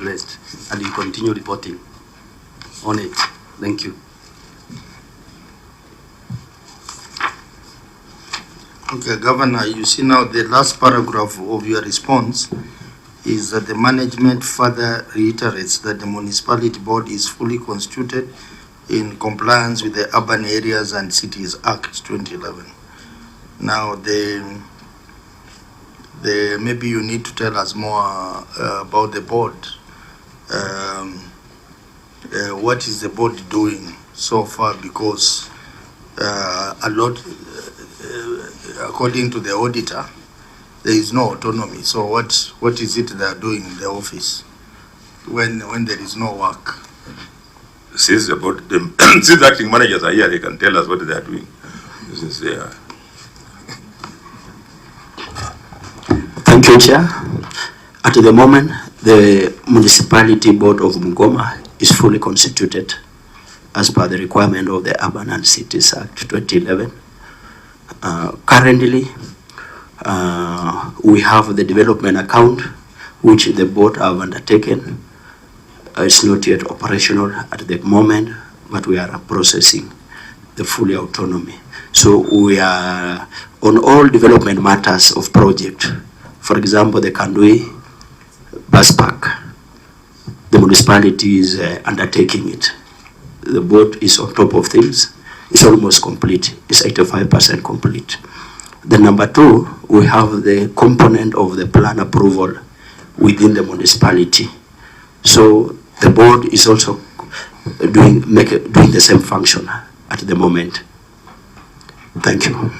blessed, and you continue reporting on it. Thank you. Okay, Governor, you see now the last paragraph of your response is that the management further reiterates that the municipality board is fully constituted in compliance with the Urban Areas and Cities Act 2011. Now, maybe you need to tell us more about the board. What is the board doing so far? Because a lot, according to the auditor, there is no autonomy. So what is it they are doing in the office when there is no work? Since the since the acting managers are here, they can tell us what they are doing. This is Thank you, Chair. At the moment, the Municipality Board of Bungoma is fully constituted as per the requirement of the Urban and Cities Act 2011. Currently, we have the development account, which the board have undertaken. It's not yet operational at the moment, but we are processing the fully autonomy. So we are on all development matters of project. For example, the Kandui bus park, the municipality is undertaking it. The board is on top of things. It's almost complete. It's 85% complete. The number two, we have the component of the plan approval within the municipality. So the board is also doing the same function at the moment. Thank you.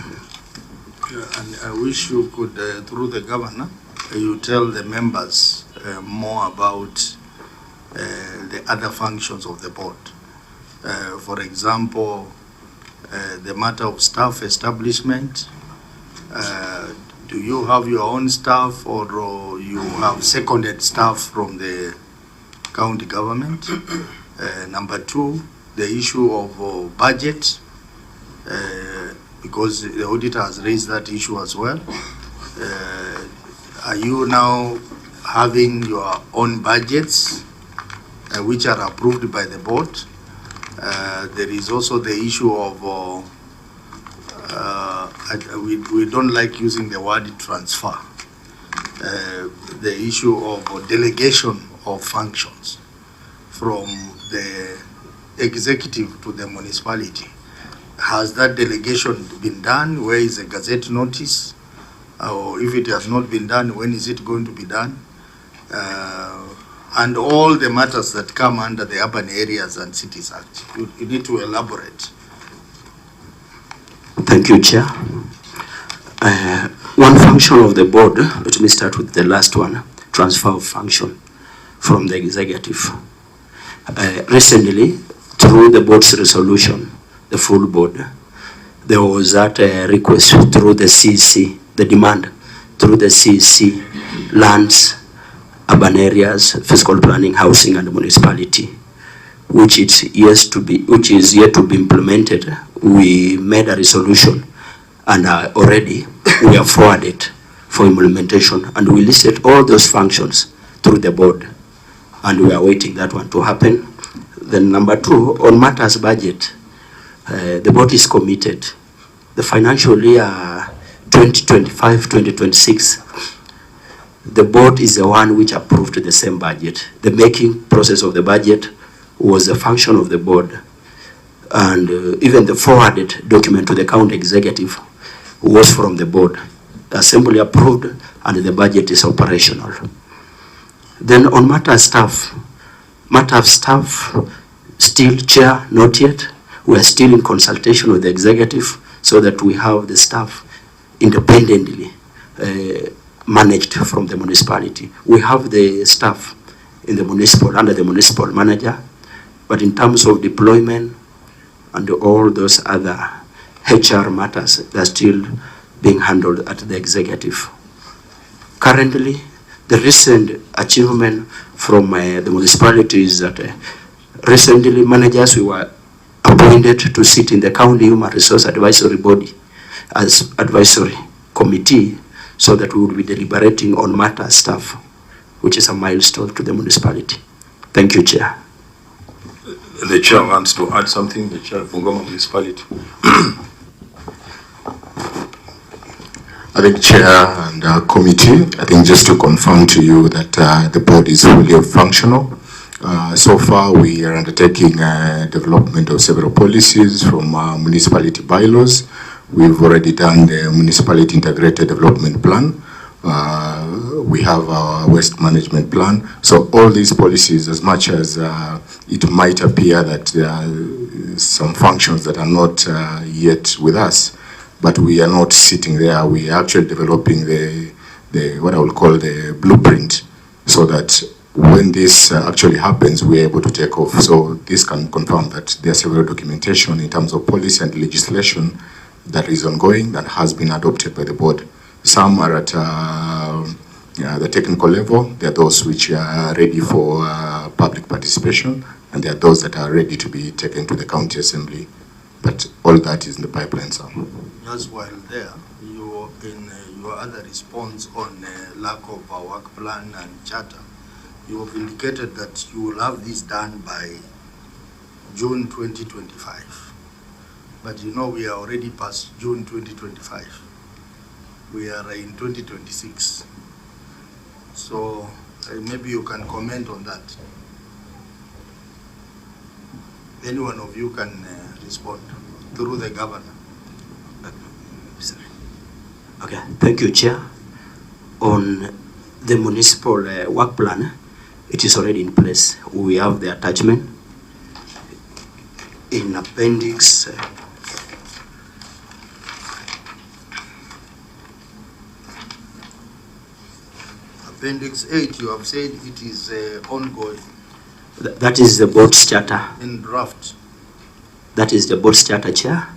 And I wish you could, through the governor, you tell the members more about the other functions of the board. For example, the matter of staff establishment. Do you have your own staff, or you have seconded staff from the county government? Number two, the issue of budget, because the auditor has raised that issue as well. Are you now having your own budgets which are approved by the board? There is also the issue of we don't like using the word transfer. The issue of delegation of functions from the executive to the municipality. Has that delegation been done? Where is the gazette notice? Or if it has not been done, when is it going to be done? And all the matters that come under the Urban Areas and Cities Act. You need to elaborate. Thank you, Chair. One function of the board, let me start with the last one, transfer of function from the executive. Recently, through the board's resolution, the full board, there was that request through the CEC, the demand through the CEC, lands, urban areas, fiscal planning, housing, and municipality, which is yet to be implemented. We made a resolution, and already we have forwarded for implementation, and we listed all those functions through the board, and we are waiting that one to happen. Then number two, on matters budget, the board is committed. The financial year 2025-2026, the board is the one which approved the same budget. The making process of the budget was a function of the board. And even the forwarded document to the county executive was from the board. The assembly approved, and the budget is operational. Then on matter of staff, still chair, not yet. We are still in consultation with the executive so that we have the staff independently managed from the municipality. We have the staff in the municipal, under the municipal manager, but in terms of deployment and all those other HR matters, they're still being handled at the executive. Currently, the recent achievement from the municipality is that recently managers were appointed to sit in the county human resource advisory body as advisory committee, so that we will be deliberating on matter staff which is a milestone to the municipality. Thank you, Chair. The chair wants to add something, the chair of Bungoma Municipality. I think Chair and Committee, I think just to confirm to you that the board is fully functional. So far we are undertaking development of several policies from municipality bylaws. We've already done the municipality integrated development plan. We have our waste management plan. So all these policies, as much as it might appear that there are some functions that are not yet with us, but we are not sitting there. We are actually developing the what I would call the blueprint, so that when this actually happens, we are able to take off. So this can confirm that there are several documentation in terms of policy and legislation that is ongoing, that has been adopted by the board. Some are at the technical level. There are those which are ready for public participation, and there are those that are ready to be taken to the county assembly. But all that is in the pipeline, sir. Just while there, you in your other response on lack of a work plan and charter, you have indicated that you will have this done by June 2025. But you know we are already past June 2025. We are in 2026. So maybe you can comment on that. Any one of you can respond through the governor. Okay, thank you, Chair. On the municipal work plan, it is already in place. We have the attachment in appendix. Appendix 8, you have said it is ongoing. That is the board's charter. In draft. That is the board's charter, Chair.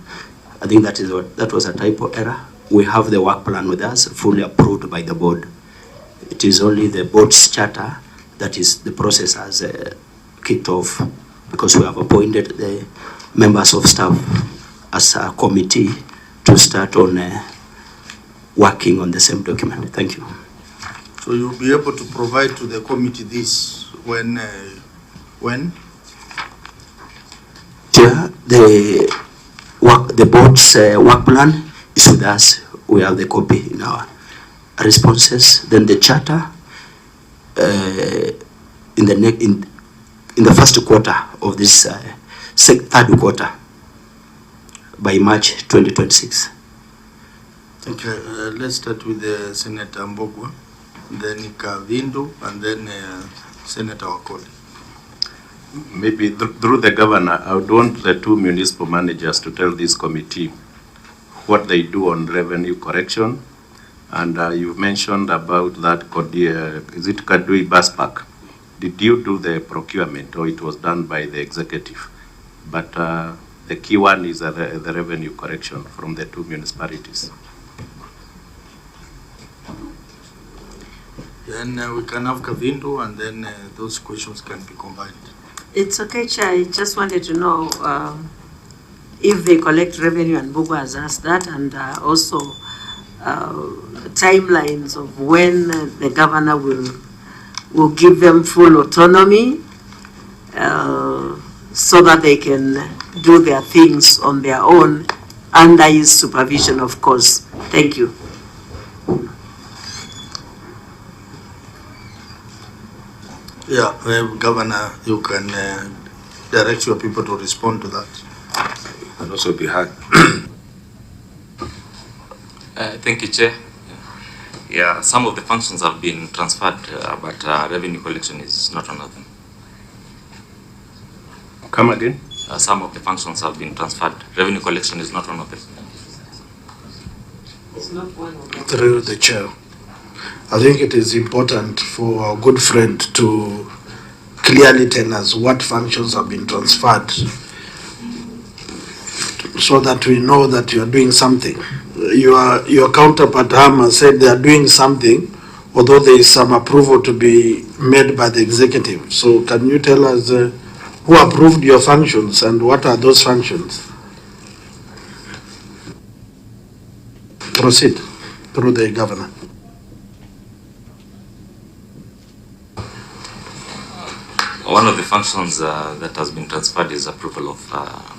I think that was a typo error. We have the work plan with us, fully approved by the board. It is only the board's charter that is the process has kicked off, because we have appointed the members of staff as a committee to start on working on the same document. Thank you. So you'll be able to provide to the committee this when? Chair, the board's work plan is with us. We have the copy in our responses. Then the charter in the first quarter of this third quarter by March 2026. Okay, let's start with Senator Mbogwa, then Kavindu, and then Senator Wakoli. Maybe through the governor, I would want the two municipal managers to tell this committee what they do on revenue correction. And you mentioned about that, is it Kadui Bus Park? Did you do the procurement, or it was done by the executive? But the key one is the revenue correction from the two municipalities. Then we can have Kavindu, and then those questions can be combined. It's okay, Chair. I just wanted to know if they collect revenue, and Bugu has asked that, and also timelines of when the governor will give them full autonomy so that they can do their things on their own under his supervision, of course. Thank you. Yeah, Governor, you can direct your people to respond to that. And also be heard. Thank you, Chair. Yeah, some of the functions have been transferred, but revenue collection is not one of them. Come again? Some of the functions have been transferred. Revenue collection is not one of them. It's not one of them. Through the chair, I think it is important for our good friend to clearly tell us what functions have been transferred, so that we know that you are doing something. Your counterpart Hama said they are doing something, although there is some approval to be made by the executive. So can you tell us who approved your functions and what are those functions? Proceed through the governor. One of the functions that has been transferred is approval of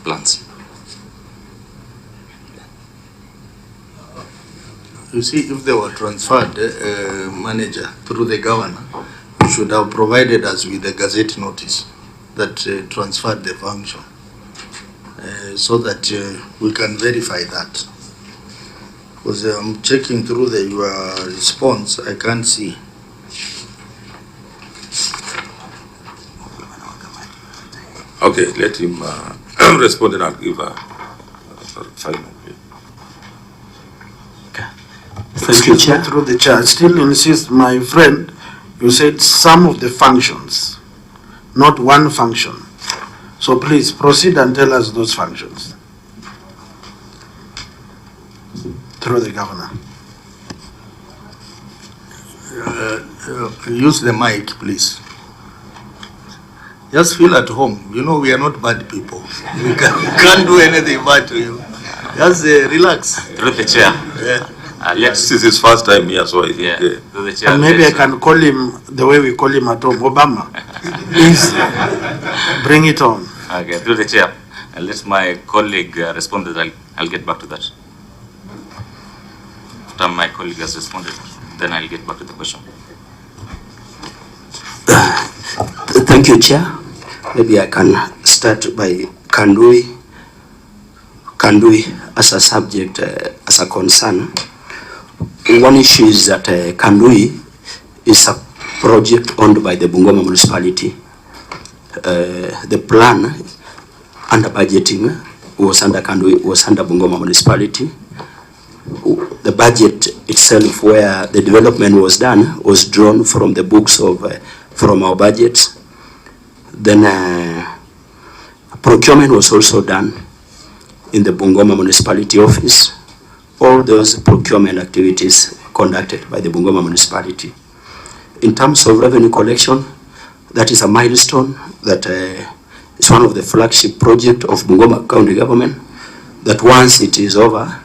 plans. You see, if they were transferred, manager, through the governor, you should have provided us with a gazette notice that transferred the function, so that we can verify that. Because I'm checking through your response, I can't see. Okay, let him respond and I'll give a final. Thank you, Chair. Through the Chair, I still insist, my friend, you said some of the functions, not one function. So please proceed and tell us those functions. Through the governor. Use the mic, please. Just feel at home. You know, we are not bad people. We can't do anything bad to you. Just relax. Through the Chair. Yeah. This is his first time here, so I think. Through the Chair, And maybe I can call him the way we call him at home, Obama. Please, bring it on. Okay, through the Chair. Let my colleague respond to that. I'll get back to that. After my colleague has responded, then I'll get back to the question. Thank you, Chair. Maybe I can start by Kandui as a subject, as a concern. One issue is that Kandui is a project owned by the Bungoma municipality. The plan under budgeting was under Kandui, was under Bungoma municipality. The budget itself, where the development was done, was drawn from the books of from our budgets. Then procurement was also done in the Bungoma municipality office. All those procurement activities conducted by the Bungoma municipality. In terms of revenue collection, that is a milestone that is one of the flagship projects of Bungoma County government, that once it is over,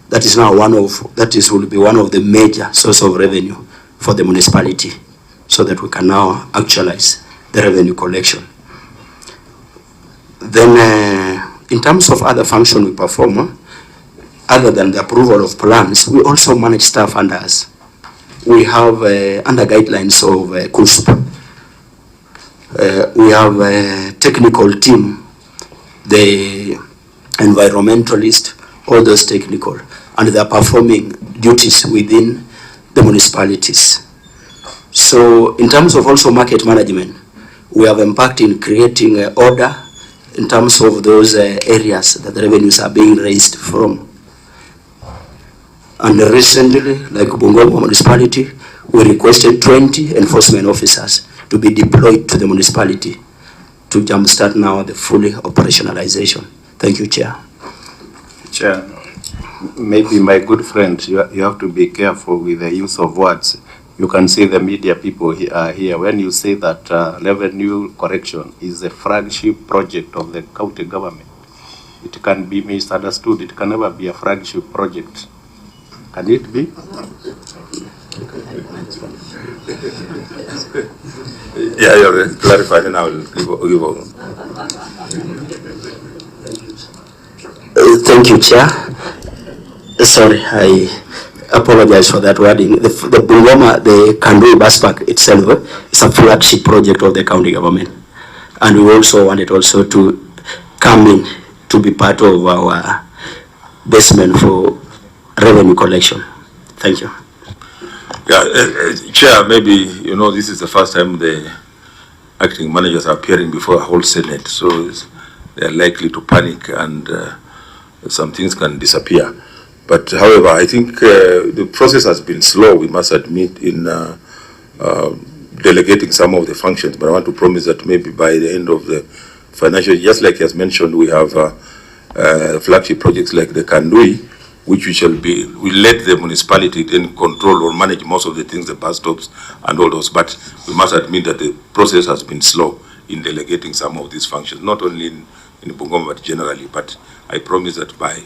that is now will be one of the major source of revenue for the municipality, so that we can now actualize the revenue collection. Then in terms of other functions we perform, other than the approval of plans, we also manage staff under us. We have under guidelines of CUSP. We have a technical team, the environmentalist, all those technical, and they are performing duties within the municipalities. So in terms of also market management, we have embarked in creating order in terms of those areas that the revenues are being raised from. And recently, like Bungoma municipality, we requested 20 enforcement officers to be deployed to the municipality to jumpstart now the fully operationalization. Thank you, Chair. Chair, maybe my good friend, you have to be careful with the use of words. You can see the media people here. When you say that revenue correction is a flagship project of the county government, it can be misunderstood. It can never be a flagship project. Can it be? Yeah, you're clarified, and I will give over. Thank you, Chair. Sorry, I apologize for that wording. The Bungoma, the Kandui bus park itself is a flagship project of the county government. And we also wanted also to come in to be part of our basement for revenue collection. Thank you. Yeah, Chair, maybe, you know, this is the first time the acting managers are appearing before a whole Senate, so they are likely to panic and some things can disappear. But however, I think the process has been slow, we must admit, in delegating some of the functions, but I want to promise that maybe by the end of the financial, just like he has mentioned, we have flagship projects like the Kandui, which we let the municipality then control or manage most of the things, the bus stops and all those. But we must admit that the process has been slow in delegating some of these functions, not only in Bungoma, but generally. But I promise that by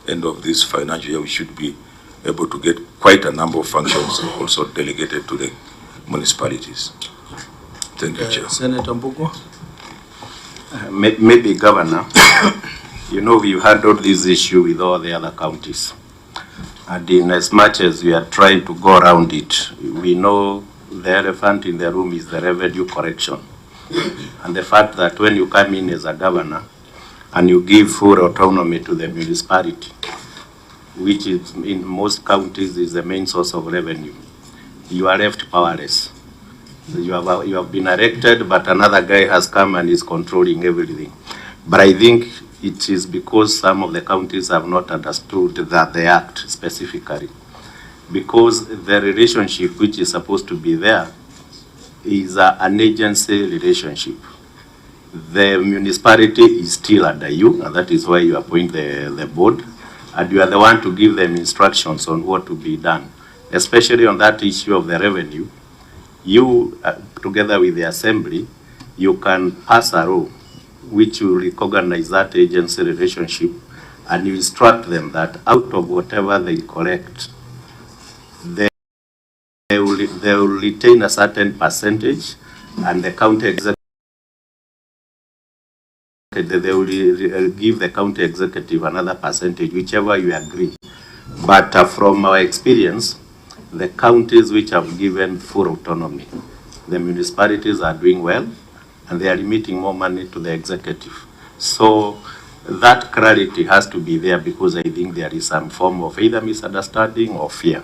end of this financial year, we should be able to get quite a number of functions also delegated to the municipalities. Thank you, Chair. Senator Mbugo. Maybe Governor, you know, we've handled this issue with all the other counties. And in as much as we are trying to go around it, we know the elephant in the room is the revenue correction. And the fact that when you come in as a governor and you give full autonomy to the municipality, which is in most counties is the main source of revenue, you are left powerless. You have been elected, but another guy has come and is controlling everything. But I think it is because some of the counties have not understood that the act specifically. Because the relationship which is supposed to be there is an agency relationship. The municipality is still under you, and that is why you appoint the board, and you are the one to give them instructions on what to be done, especially on that issue of the revenue. You, together with the assembly, you can pass a law which will recognize that agency relationship, and you instruct them that out of whatever they collect, they will retain a certain percentage, and the county executive, they will give the county executive another percentage, whichever you agree. But from our experience, the counties which have given full autonomy, the municipalities are doing well, and they are remitting more money to the executive. So that clarity has to be there, because I think there is some form of either misunderstanding or fear.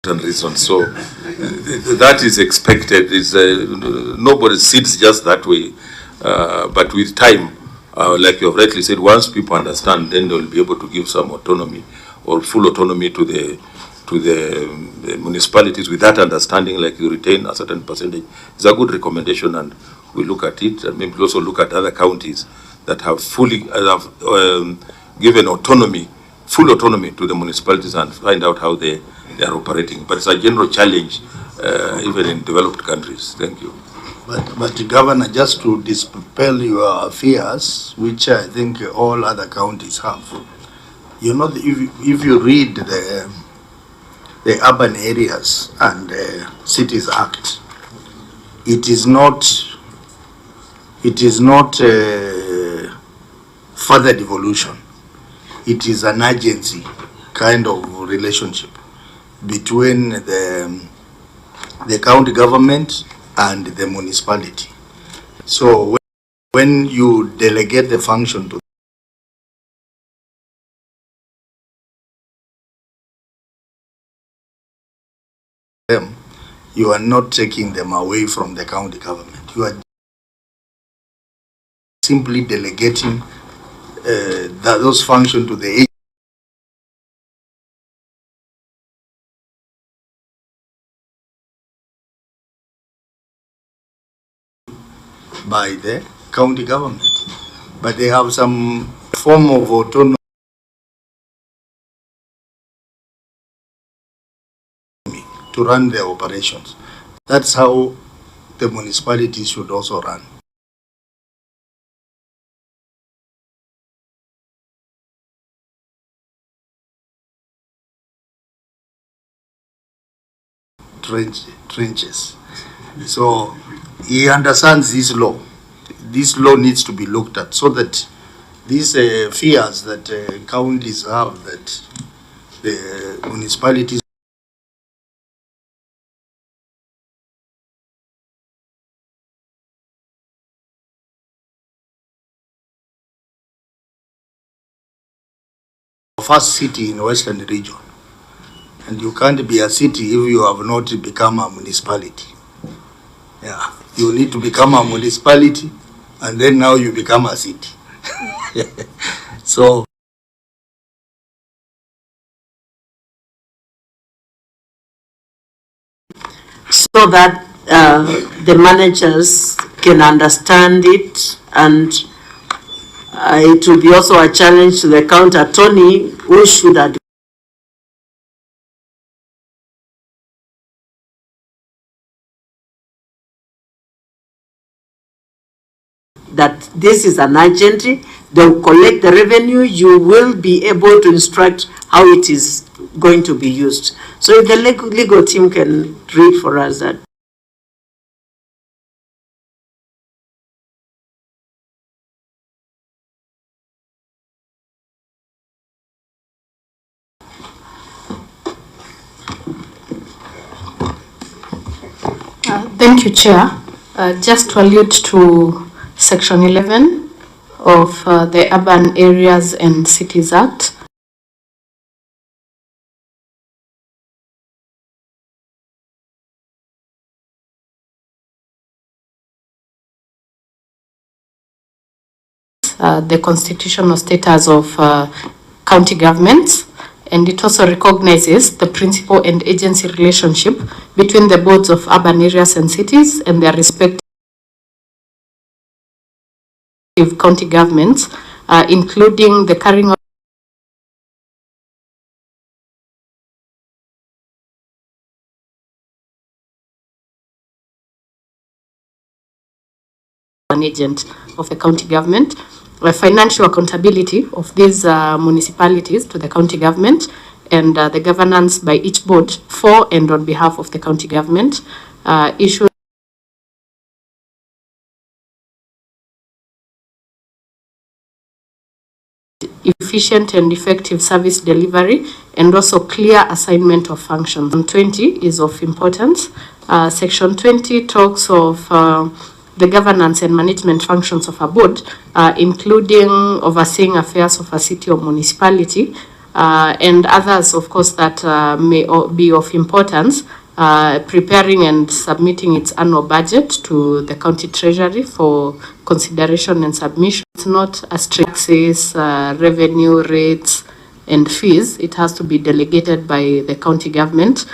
And reason. So that is expected. Is nobody sits just that way, but with time, like you have rightly said, once people understand, then they will be able to give some autonomy or full autonomy to the municipalities. With that understanding, like you retain a certain percentage, it's a good recommendation, and we look at it, and maybe also look at other counties that have fully given autonomy, full autonomy to the municipalities, and find out how they are operating. But it's a general challenge, even in developed countries. Thank you. But Governor, just to dispel your fears, which I think all other counties have, you know, if you read the Urban Areas and Cities Act, it is not further devolution. It is an agency kind of relationship between the county government and the municipality. So when you delegate the function to them, you are not taking them away from the county government. You are simply delegating those functions to the agency. By the county government, but they have some form of autonomy to run their operations. That's how the municipalities should also run. Trenches. So he understands this law. This law needs to be looked at, so that these fears that counties have, that the municipalities first city in Western region, and you can't be a city if you have not become a municipality. Yeah, you need to become a municipality, and then now you become a city. So that the managers can understand it, and it will be also a challenge to the county attorney, who should advise that this is an urgent, they'll collect the revenue, you will be able to instruct how it is going to be used. So if the legal team can read for us that. Thank you, Chair. Just to allude to Section 11 of the Urban Areas and Cities Act. The constitutional status of county governments, and it also recognizes the principal and agency relationship between the boards of urban areas and cities and their respective county governments, including the carrying out an agent of the county government, financial accountability of these municipalities to the county government, and the governance by each board for and on behalf of the county government, issue efficient and effective service delivery, and also clear assignment of functions. 20 is of importance. Section 20 talks of the governance and management functions of a board, including overseeing affairs of a city or municipality, and others, of course, that may be of importance, preparing and submitting its annual budget to the county treasury for consideration and submission. It's not a strict access, revenue rates and fees. It has to be delegated by the county government,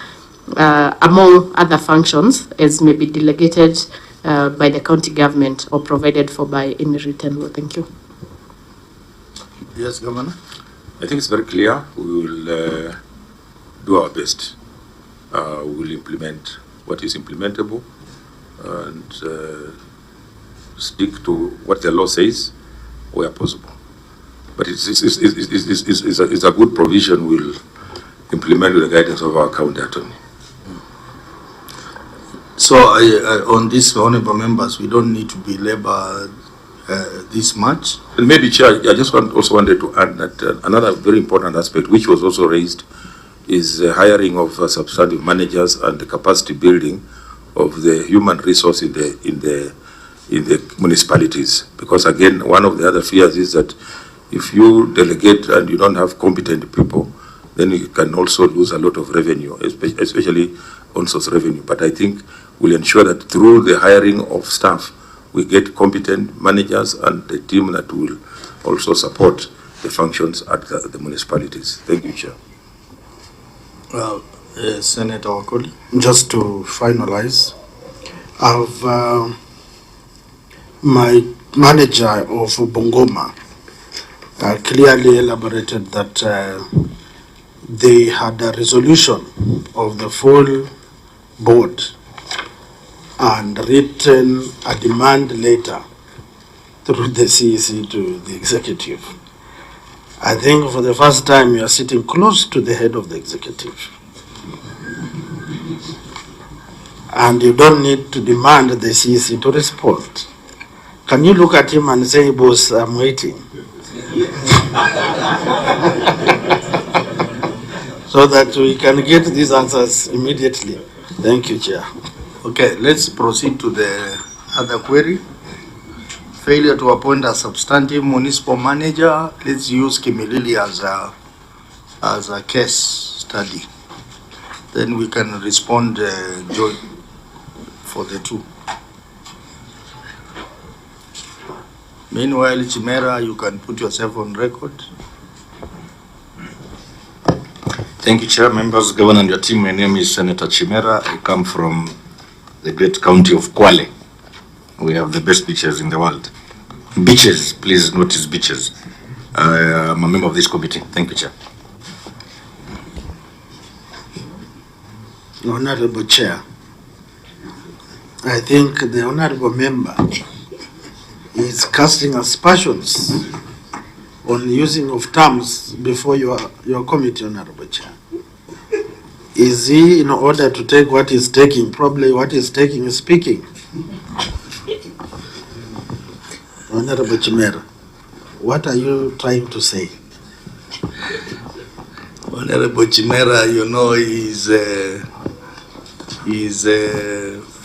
among other functions, as may be delegated by the county government or provided for by any written law. Thank you. Yes, Governor. I think it's very clear. We will do our best. We will implement what is implementable and stick to what the law says where possible. But it's a good provision. We'll implement with the guidance of our county attorney. So on this, honorable members, we don't need to belabor this much. And maybe, Chair, I just also wanted to add that another very important aspect, which was also raised, is the hiring of substantive managers and the capacity building of the human resource in the municipalities. Because again, one of the other fears is that if you delegate and you don't have competent people, then you can also lose a lot of revenue, especially on-source revenue. But I think we'll ensure that through the hiring of staff, we get competent managers and a team that will also support the functions at the municipalities. Thank you, Chair. Well, Senator Wakoli, just to finalize, I've my manager of Bungoma clearly elaborated that they had a resolution of the full board and written a demand letter through the CEC to the executive. I think for the first time you are sitting close to the head of the executive. And you don't need to demand the CEC to respond. Can you look at him and say, boss, I'm waiting? So that we can get these answers immediately. Thank you, Chair. Okay, let's proceed to the other query. Failure to appoint a substantive municipal manager. Let's use Kimilili as a case study. Then we can respond joint for the two. Meanwhile, Chimera, you can put yourself on record. Thank you, Chair, members, Governor, and your team. My name is Senator Chimera. I come from the great county of Kwale. We have the best beaches in the world. Beaches, please notice beaches. I'm a member of this committee. Thank you, Chair. Honorable Chair, I think the honorable member is casting aspersions on using of terms before your committee, Honorable Chair. Is he, in order to take what he's taking, probably what he's taking is speaking? Honorable Chimera, what are you trying to say? Honorable Chimera, you know, is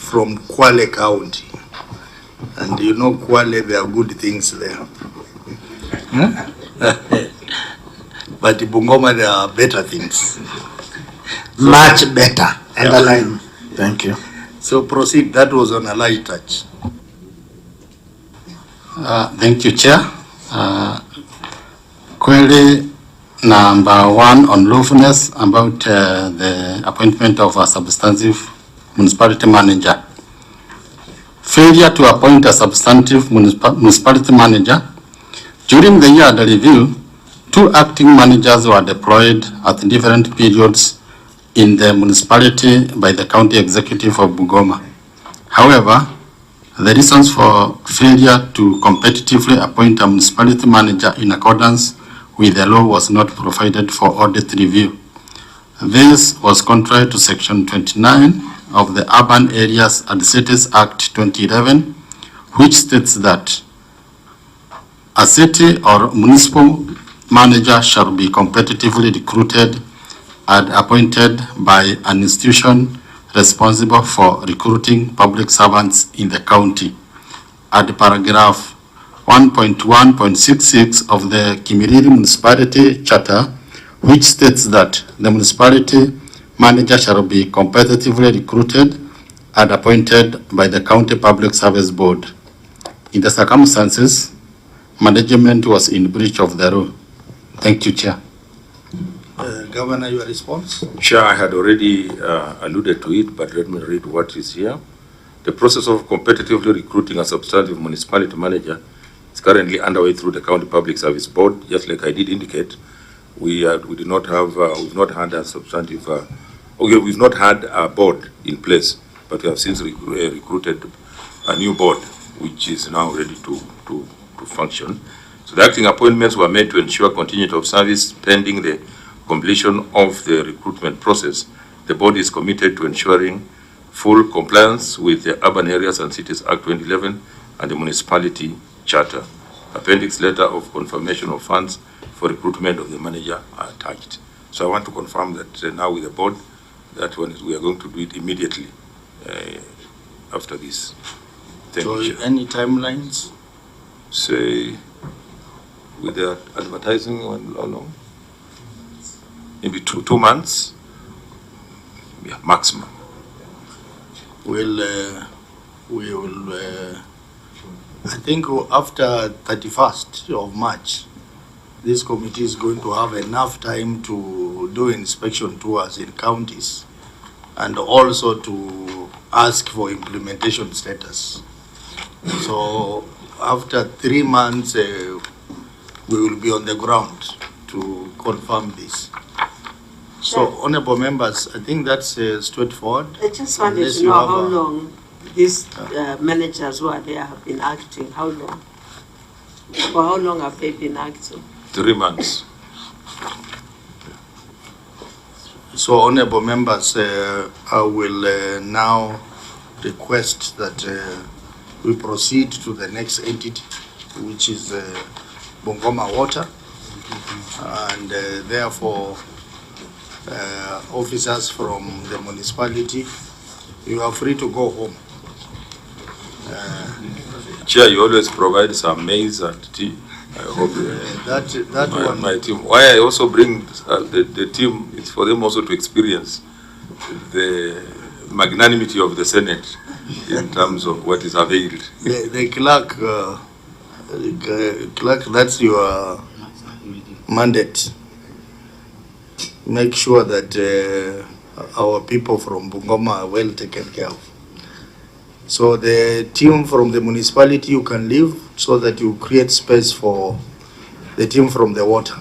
from Kwale County. And you know Kwale, there are good things there. But in Bungoma, there are better things. Much better. Underline. Thank you. So proceed. That was on a light touch. Thank you, Chair. Query number 1 on lawfulness about the appointment of a substantive municipality manager. Failure to appoint a substantive municipality manager. During the year under review, 2 acting managers were deployed at different periods in the municipality by the county executive of Bungoma. However, the reasons for failure to competitively appoint a municipality manager in accordance with the law was not provided for audit review. This was contrary to Section 29 of the Urban Areas and Cities Act 2011, which states that a city or municipal manager shall be competitively recruited and appointed by an institution responsible for recruiting public servants in the county. At paragraph 1.1.66 of the Kimiriri Municipality Charter, which states that the municipality manager shall be competitively recruited and appointed by the County Public Service Board. In the circumstances, management was in breach of the law. Thank you, Chair. Governor, your response? Chair, I had already alluded to it, but let me read what is here. The process of competitively recruiting a substantive municipality manager is currently underway through the County Public Service Board. Just like I did indicate, we did not have, we've not had a substantive, we've not had a board in place, but we have since recruited a new board, which is now ready to function. So the acting appointments were made to ensure continuity of service pending the completion of the recruitment process. The board is committed to ensuring full compliance with the Urban Areas and Cities Act 2011 and the Municipality Charter. Appendix letter of confirmation of funds for recruitment of the manager are attached. So I want to confirm that now with the board, that we are going to do it immediately after this. Thank you. So any timelines? Say, with the advertising, how long? Maybe two months, yeah, maximum. We will, I think after 31st of March, this committee is going to have enough time to do inspection tours in counties and also to ask for implementation status. So after 3 months, we will be on the ground to confirm this. So, honorable members, I think that's straightforward. I just wanted to know how long these managers who are there have been acting. How long? For how long have they been acting? 3 months. So, honorable members, I will now request that we proceed to the next entity, which is Bungoma Water, and therefore officers from the municipality, you are free to go home. Chair, you always provide some maize and tea. I hope my team. Why I also bring the team is for them also to experience the magnanimity of the Senate in terms of what is availed. The clerk, that's your mandate. Make sure that our people from Bungoma are well taken care of. So the team from the municipality, you can leave so that you create space for the team from the water.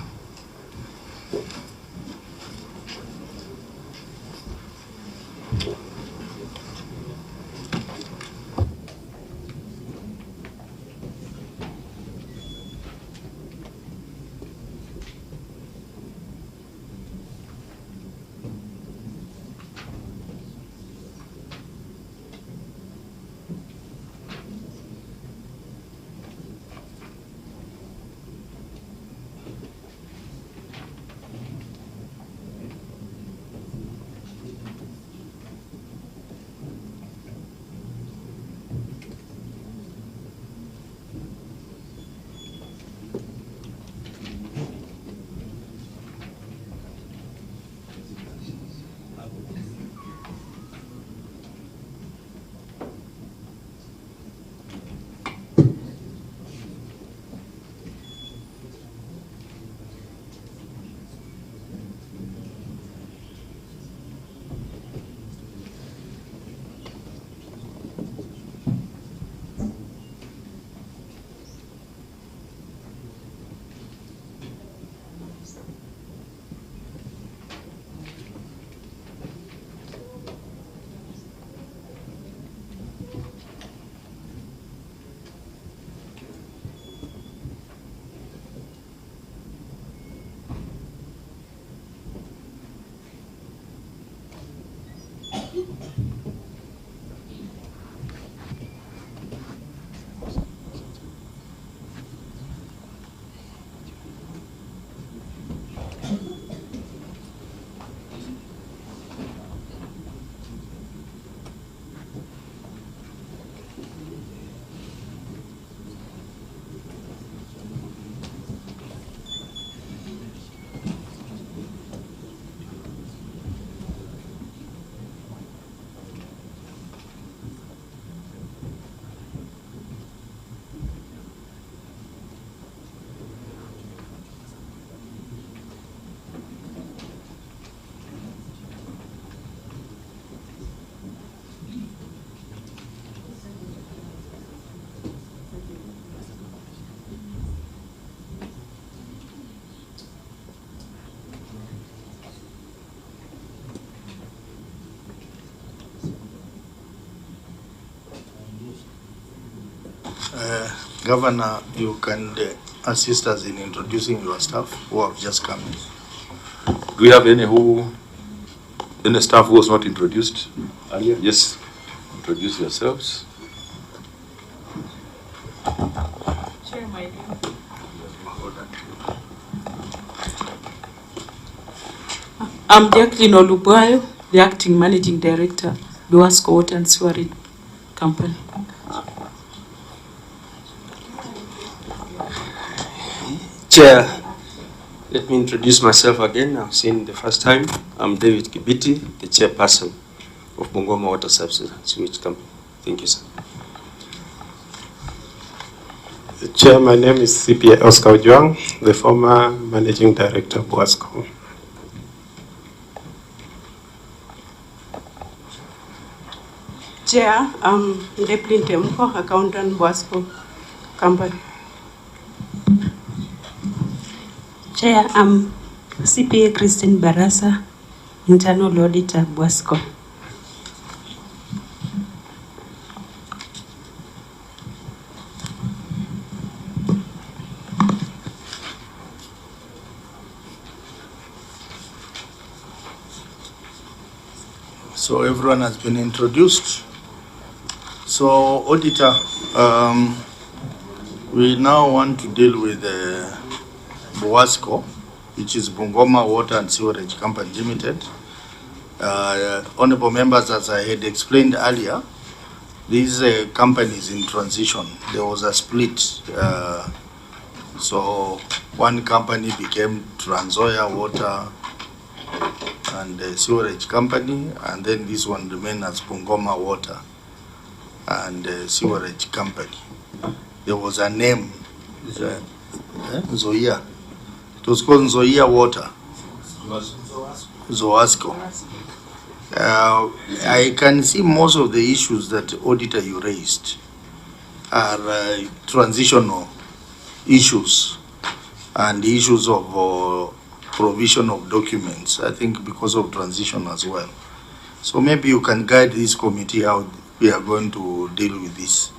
Governor, you can assist us in introducing your staff who have just come in. Do we have any staff who was not introduced earlier? Just introduce yourselves. Chair, my name. I'm Jacqueline Olubuayo, the Acting Managing Director, Duasco Water and Sewerage Company. Chair, let me introduce myself again. I've seen the first time. I'm David Kibiti, the chairperson of Bungoma Water Services and Sewage Company. Thank you, sir. Chair, my name is CPA Oscar Ojwang, the former Managing Director of Buasco. Chair, I'm Deplin Temko, Accountant, Buasco Company. Chair, I'm CPA Christine Barasa, Internal Auditor, Buasco. So everyone has been introduced. So Auditor, we now want to deal with Buasco, which is Bungoma Water and Sewerage Company Limited. Honorable members, as I had explained earlier, these companies in transition, there was a split. So one company became Transoya Water and Sewerage Company, and then this one remained as Bungoma Water and Sewerage Company. There was a name, Zoya. It was called Zoya Water. Zoasco. I can see most of the issues that Auditor you raised are transitional issues and issues of provision of documents, I think because of transition as well. So maybe you can guide this committee how we are going to deal with this,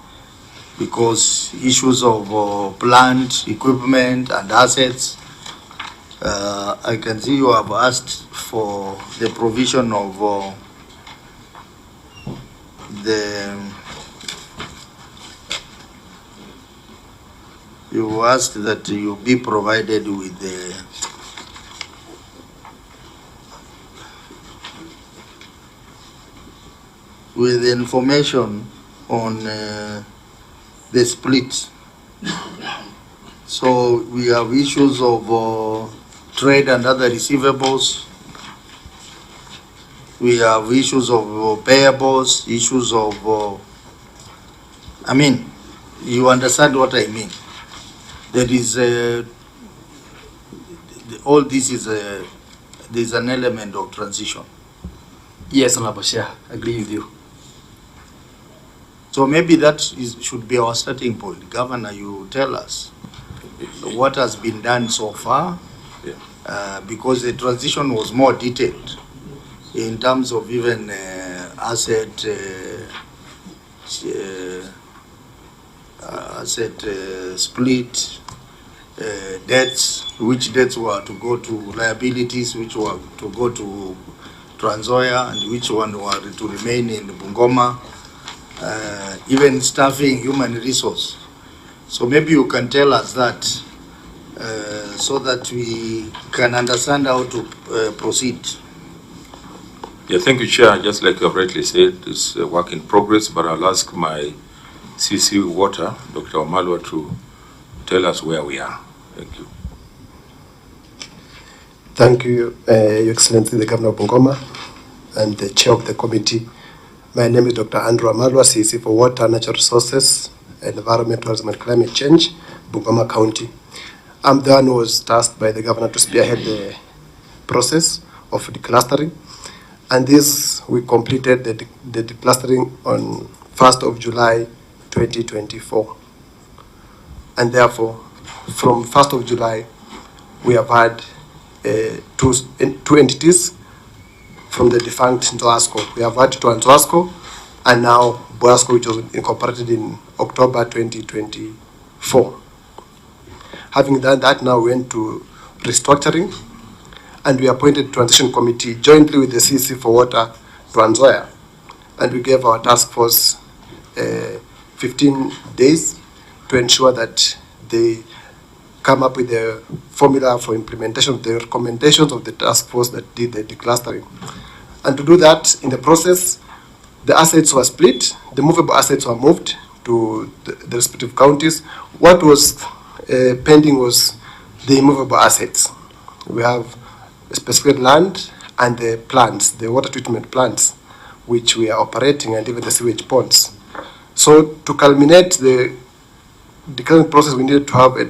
because issues of plant, equipment and assets, I can see you have asked for the provision of you asked that you be provided with the information on the split. So we have issues of trade and other receivables. We have issues of payables, issues of, I mean, you understand what I mean. There is all this is there's an element of transition. Yes, Honorable Chair, I agree with you. So maybe that should be our starting point. Governor, you tell us what has been done so far, because the transition was more detailed in terms of even asset split, debts, which debts were to go to liabilities, which were to go to Transoya, and which one were to remain in Bungoma, even staffing, human resource. So maybe you can tell us that so that we can understand how to proceed. Yeah, thank you, Chair. Just like you have rightly said, it's a work in progress, but I'll ask my CC Water, Dr. Omalwa, to tell us where we are. Thank you. Thank you, Your Excellency, the Governor of Bungoma and the Chair of the committee. My name is Dr. Andrew Amalwa, CC for Water, Natural Resources, Environment, Tourism and Climate Change, Bungoma County. I'm the one who was tasked by the Governor to spearhead the process of declustering. And this, we completed the declustering on 1st of July 2024. And therefore, from 1st of July, we have had two entities from the defunct Ntoasco. We have had Ntoasco and now Boasco, which was incorporated in October 2024. Having done that, now we went to restructuring, and we appointed transition committee jointly with the CC for Water Trans Nzoia, and we gave our task force 15 days to ensure that they come up with the formula for implementation of the recommendations of the task force that did the declustering. And to do that, in the process, the assets were split, the movable assets were moved to the respective counties. What was pending was the immovable assets. We have specific land and the plants, the water treatment plants, which we are operating, and even the sewage ponds. So to culminate the declaring process, we needed to have a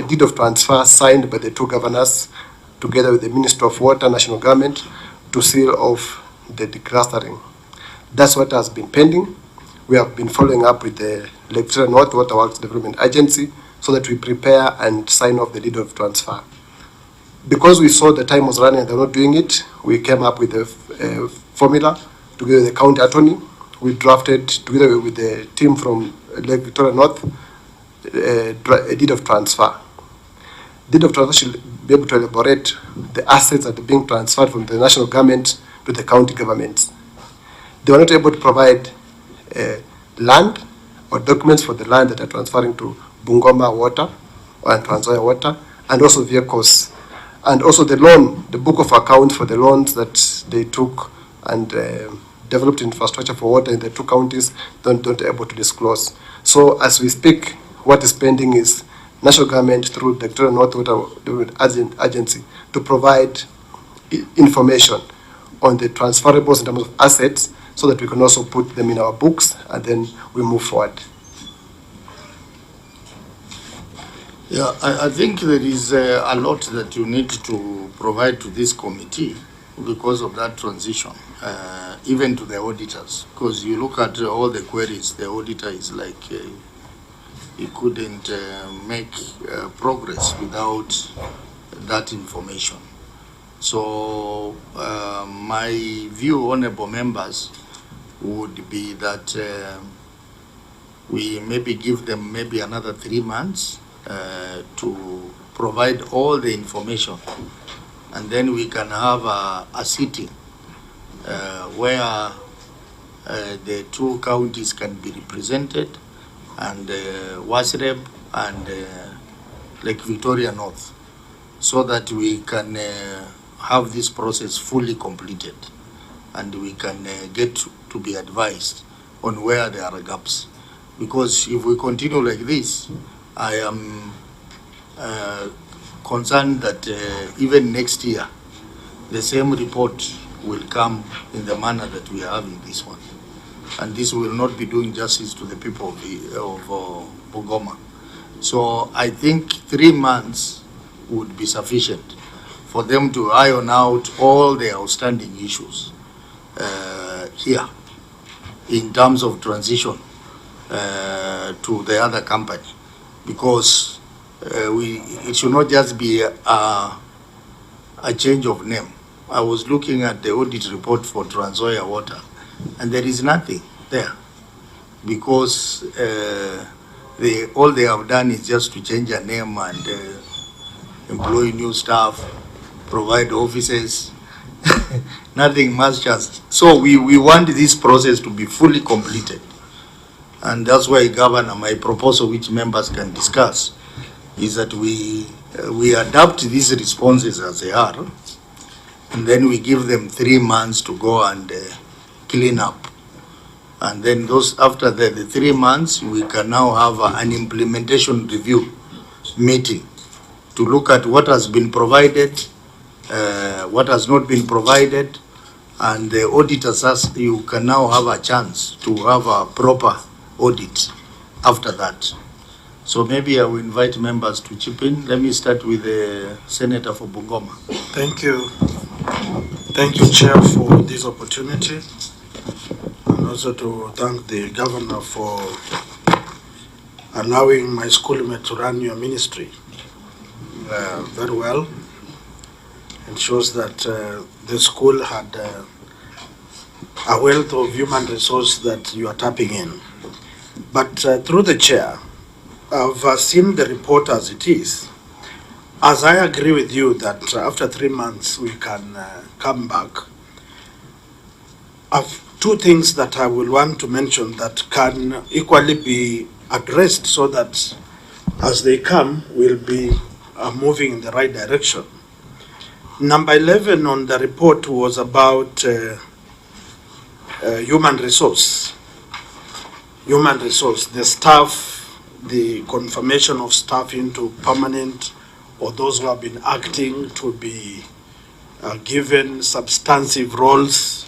deed of transfer signed by the two governors together with the Minister of Water, National Government, to seal off the declustering. That's what has been pending. We have been following up with the Lake Victoria North Water Works Development Agency so that we prepare and sign off the deed of transfer. Because we saw the time was running and they're not doing it, we came up with a formula together with the county attorney. We drafted, together with the team from Lake Victoria North, a deed of transfer. Deed of transfer should be able to elaborate the assets that are being transferred from the national government to the county governments. They were not able to provide land or documents for the land that are transferring to Bungoma Water and Trans Nzoia Water, and also vehicles, and also the loan, the book of accounts for the loans that they took and developed infrastructure for water in the two counties, don't able to disclose. So as we speak, what is pending is national government through the Victoria North Water Development Agency to provide information on the transferables in terms of assets, so that we can also put them in our books and then we move forward. Yeah, I think there is a lot that you need to provide to this committee because of that transition, even to the auditors. Because you look at all the queries, the auditor is like, he couldn't make progress without that information. So my view, honorable members, would be that we maybe give them maybe another 3 months to provide all the information, and then we can have a sitting where the two counties can be represented, and Wasreb and Lake Victoria North, so that we can have this process fully completed, and we can get to be advised on where there are gaps. Because if we continue like this, I am concerned that even next year, the same report will come in the manner that we are having this one. And this will not be doing justice to the people of Bungoma. So I think 3 months would be sufficient for them to iron out all the outstanding issues here in terms of transition to the other company, because it should not just be a change of name. I was looking at the audit report for Trans Nzoia Water, and there is nothing there, because all they have done is just to change a name and employ new staff, provide offices. Nothing much just. So we want this process to be fully completed. And that's why, Governor, my proposal, which members can discuss, is that we adapt these responses as they are, and then we give them 3 months to go and clean up. And then after the 3 months, we can now have an implementation review meeting to look at what has been provided, what has not been provided, and the auditors, you can now have a chance to have a proper audit after that. So maybe I will invite members to chip in. Let me start with the Senator for Bungoma. Thank you. Thank you, Chair, for this opportunity, and also to thank the Governor for allowing my schoolmate to run your ministry very well. It shows that the school had a wealth of human resource that you are tapping in. But through the chair, I've seen the report as it is. As I agree with you that after 3 months we can come back, I've two things that I will want to mention that can equally be addressed so that as they come, we'll be moving in the right direction. Number 11 on the report was about human resource. Human resource, the staff, the confirmation of staff into permanent or those who have been acting to be given substantive roles.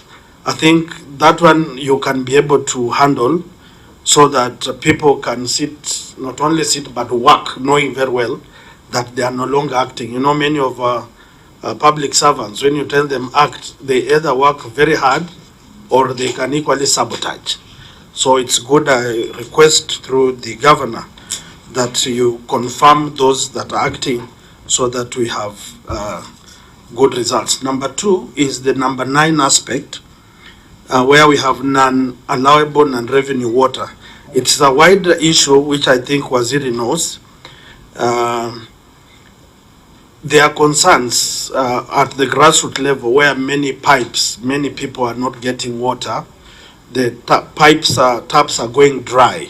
I think that one you can be able to handle so that people can sit, not only sit, but work, knowing very well that they are no longer acting. You know, many of our public servants, when you tell them act, they either work very hard or they can equally sabotage. So it's good, I request through the governor that you confirm those that are acting so that we have good results. Number 2 is the number 9 aspect, where we have non-allowable non-revenue water. It's a wider issue which I think Waziri knows. There are concerns at the grassroots level where many pipes, many people are not getting water. The taps are going dry.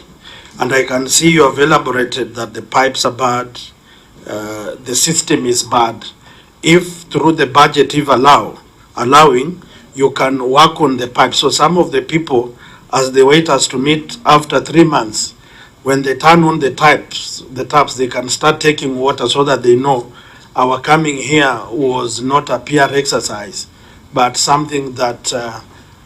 And I can see you have elaborated that the pipes are bad, the system is bad. If through the budget if allowing, you can work on the pipes. So some of the people, as they wait us to meet after 3 months, when they turn on the taps, they can start taking water so that they know our coming here was not a PR exercise, but something that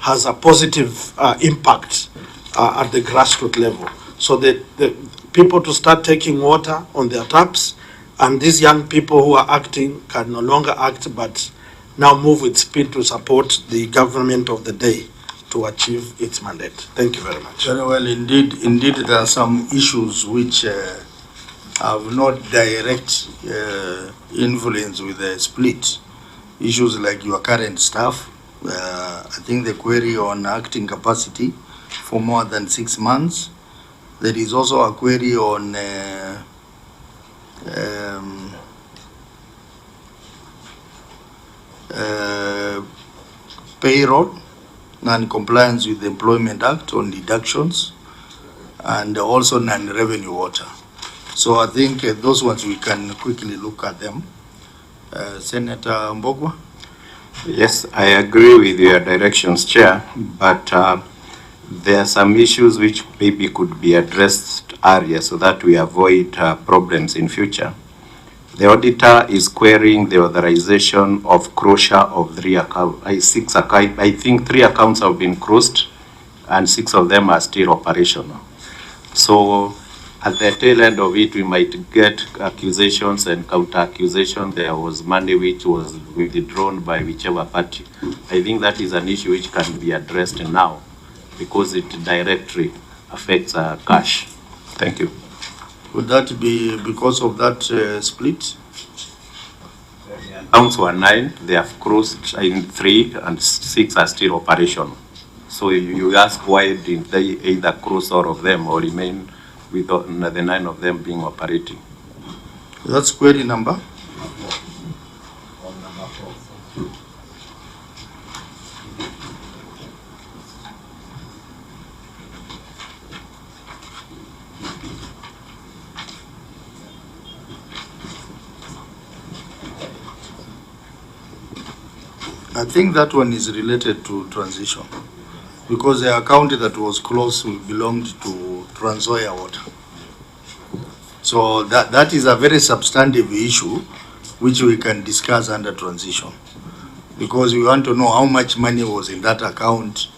has a positive impact at the grassroots level. So the people to start taking water on their taps, and these young people who are acting can no longer act, but now move with speed to support the government of the day to achieve its mandate. Thank you very much. Very well, indeed. Indeed, there are some issues which have not direct influence with the split. Issues like your current staff. I think the query on acting capacity for more than 6 months. There is also a query on payroll, non-compliance with the Employment Act on deductions, and also non-revenue water. So I think those ones we can quickly look at them. Senator Mbogwa? Yes, I agree with your directions, Chair, but there are some issues which maybe could be addressed earlier so that we avoid problems in future. The auditor is querying the authorization of closure of 3 accounts. I think 3 accounts have been closed and 6 of them are still operational. So at the tail end of it, we might get accusations and counter-accusations. There was money which was withdrawn by whichever party. I think that is an issue which can be addressed now because it directly affects cash. Thank you. Would that be because of that split? Accounts were 9, they have closed in 3 and 6 are still operational. So you ask why didn't they either close all of them or remain with the 9 of them being operating. That's query number? I think that one is related to transition because the account that was closed belonged to Trans Nzoia Water. So that is a very substantive issue which we can discuss under transition because we want to know how much money was in that account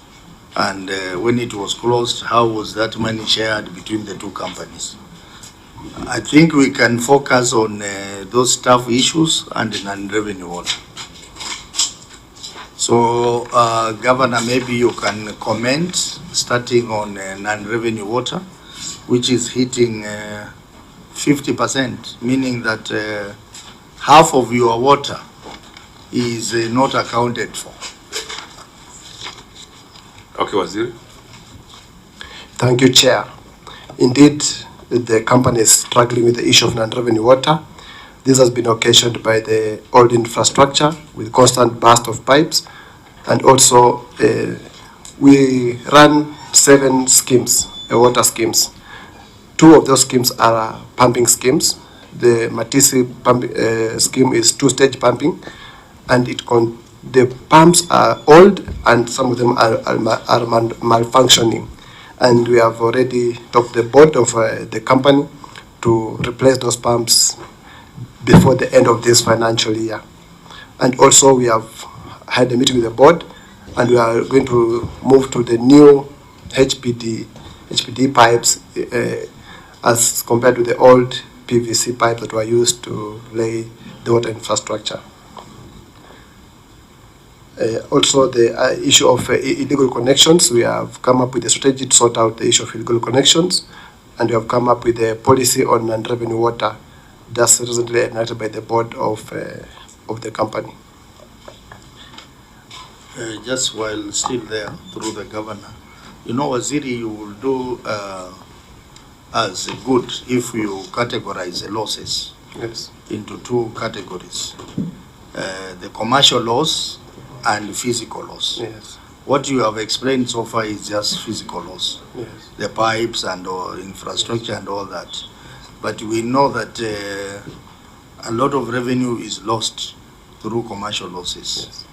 and when it was closed, how was that money shared between the 2 companies. I think we can focus on those staff issues and non-revenue water. So, Governor, maybe you can comment starting on non-revenue water, which is hitting 50%, meaning that half of your water is not accounted for. Okay, Waziri. Thank you, Chair. Indeed, the company is struggling with the issue of non-revenue water. This has been occasioned by the old infrastructure with constant burst of pipes, and also we run 7 schemes, water schemes. 2 of those schemes are pumping schemes. The MATIANG'I scheme is 2-stage pumping, and the pumps are old and some of them are malfunctioning. And we have already talked to the board of the company to replace those pumps before the end of this financial year. And also we have had a meeting with the board, and we are going to move to the new HPD pipes as compared to the old PVC pipes that were used to lay the water infrastructure. Also, the issue of illegal connections, we have come up with a strategy to sort out the issue of illegal connections, and we have come up with a policy on non-revenue water just recently enacted by the board of the company. Just while still there, through the governor, you know, Waziri, you will do as good if you categorize the losses into 2 categories. The commercial loss and physical loss. Yes. What you have explained so far is just physical loss. Yes. The pipes and infrastructure and all that. But we know that a lot of revenue is lost through commercial losses. Yes.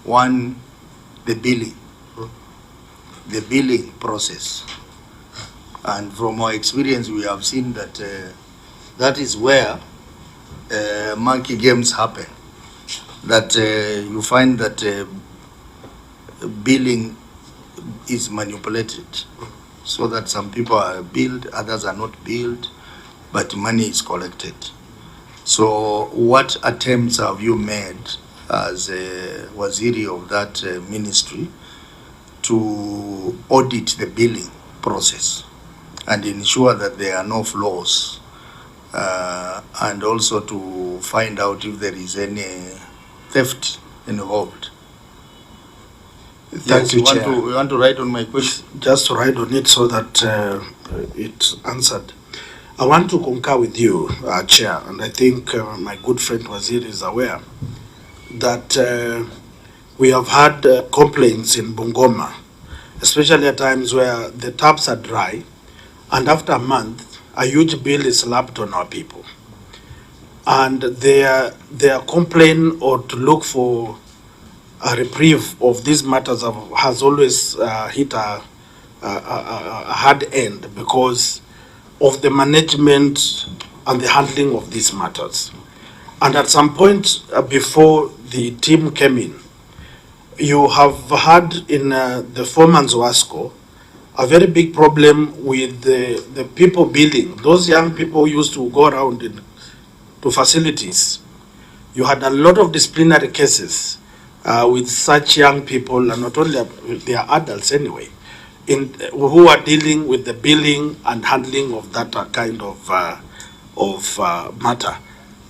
One, the billing. The billing process. And from our experience, we have seen that that is where monkey games happen. That you find that billing is manipulated, so that some people are billed, others are not billed, but money is collected. So what attempts have you made as a Waziri of that ministry to audit the billing process and ensure that there are no flaws, and also to find out if there is any theft involved? Thank you, Chair. You want to write on my question? Just to write on it so that it's answered. I want to concur with you, Chair, and I think my good friend Waziri is aware that we have had complaints in Bungoma, especially at times where the taps are dry, and after a month, a huge bill is slapped on our people. And their complaint or to look for a reprieve of these matters has always hit a hard end because of the management and the handling of these matters. And at some point before the team came in, you have had in the foreman's WASCO a very big problem with the people billing. Those young people who used to go around to facilities. You had a lot of disciplinary cases with such young people, and not only they are adults anyway, who are dealing with the billing and handling of that kind of matter.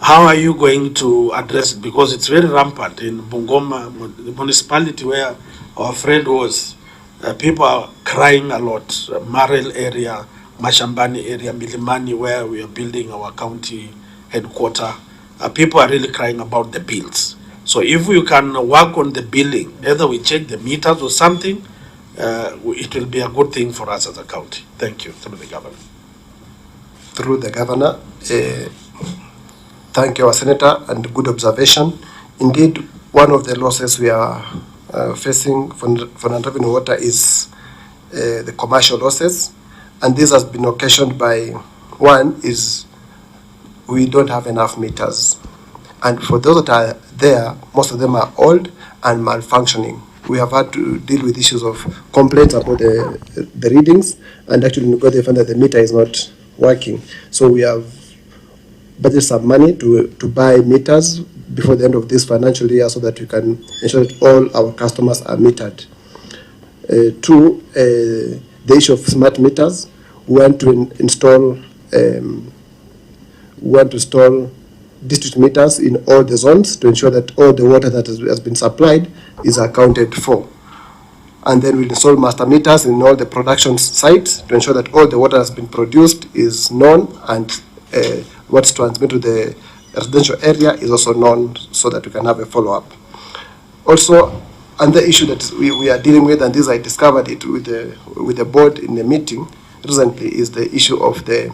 How are you going to address it? Because it's very rampant in Bungoma, the municipality where our friend was. People are crying a lot. Marel area, Mashambani area, Milimani, where we are building our county headquarters. People are really crying about the bills. So if we can work on the billing, either we check the meters or something, it will be a good thing for us as a county. Thank you. Through the governor. Through the governor. Thank you, our senator, and good observation. Indeed, one of the losses we are facing for non-revenue water is the commercial losses, and this has been occasioned by, one is we don't have enough meters, and for those that are there, most of them are old and malfunctioning. We have had to deal with issues of complaints about the readings, and actually we got the find that the meter is not working. So we have budgeted some money to buy meters before the end of this financial year so that we can ensure that all our customers are metered. Two, the issue of smart meters. We want to install district meters in all the zones to ensure that all the water that has been supplied is accounted for. And then we'll install master meters in all the production sites to ensure that all the water that's been produced is known, and what's transmitted to the residential area is also known, so that we can have a follow-up. Also, another issue that we are dealing with, and this I discovered it with the board in the meeting recently, is the issue of the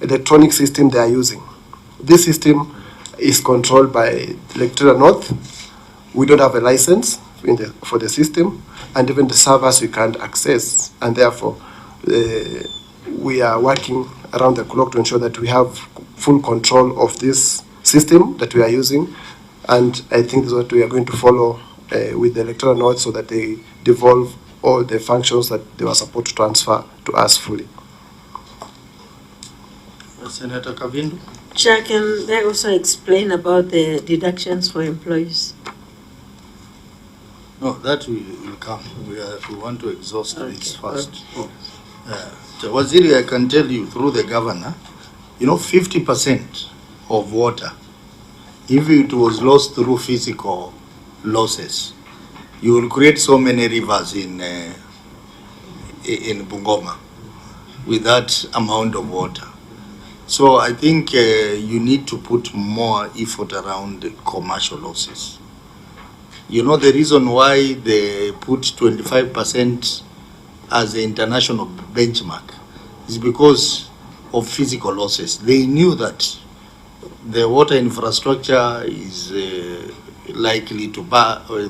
electronic system they are using. This system is controlled by Electoral North. We don't have a license for the system, and even the servers we can't access, and therefore we are working around the clock to ensure that we have full control of this system that we are using, and I think this is what we are going to follow with the Electoral North, so that they devolve all the functions that they were supposed to transfer to us fully. Senator Kavindu. Chair, can they also explain about the deductions for employees? No, that will come. We want to exhaust this first. Waziri, I can tell you through the governor, 50% of water, if it was lost through physical losses, you will create so many rivers in Bungoma with that amount of water. So I think you need to put more effort around the commercial losses. The reason why they put 25% as the international benchmark is because of physical losses. They knew that the water infrastructure is likely to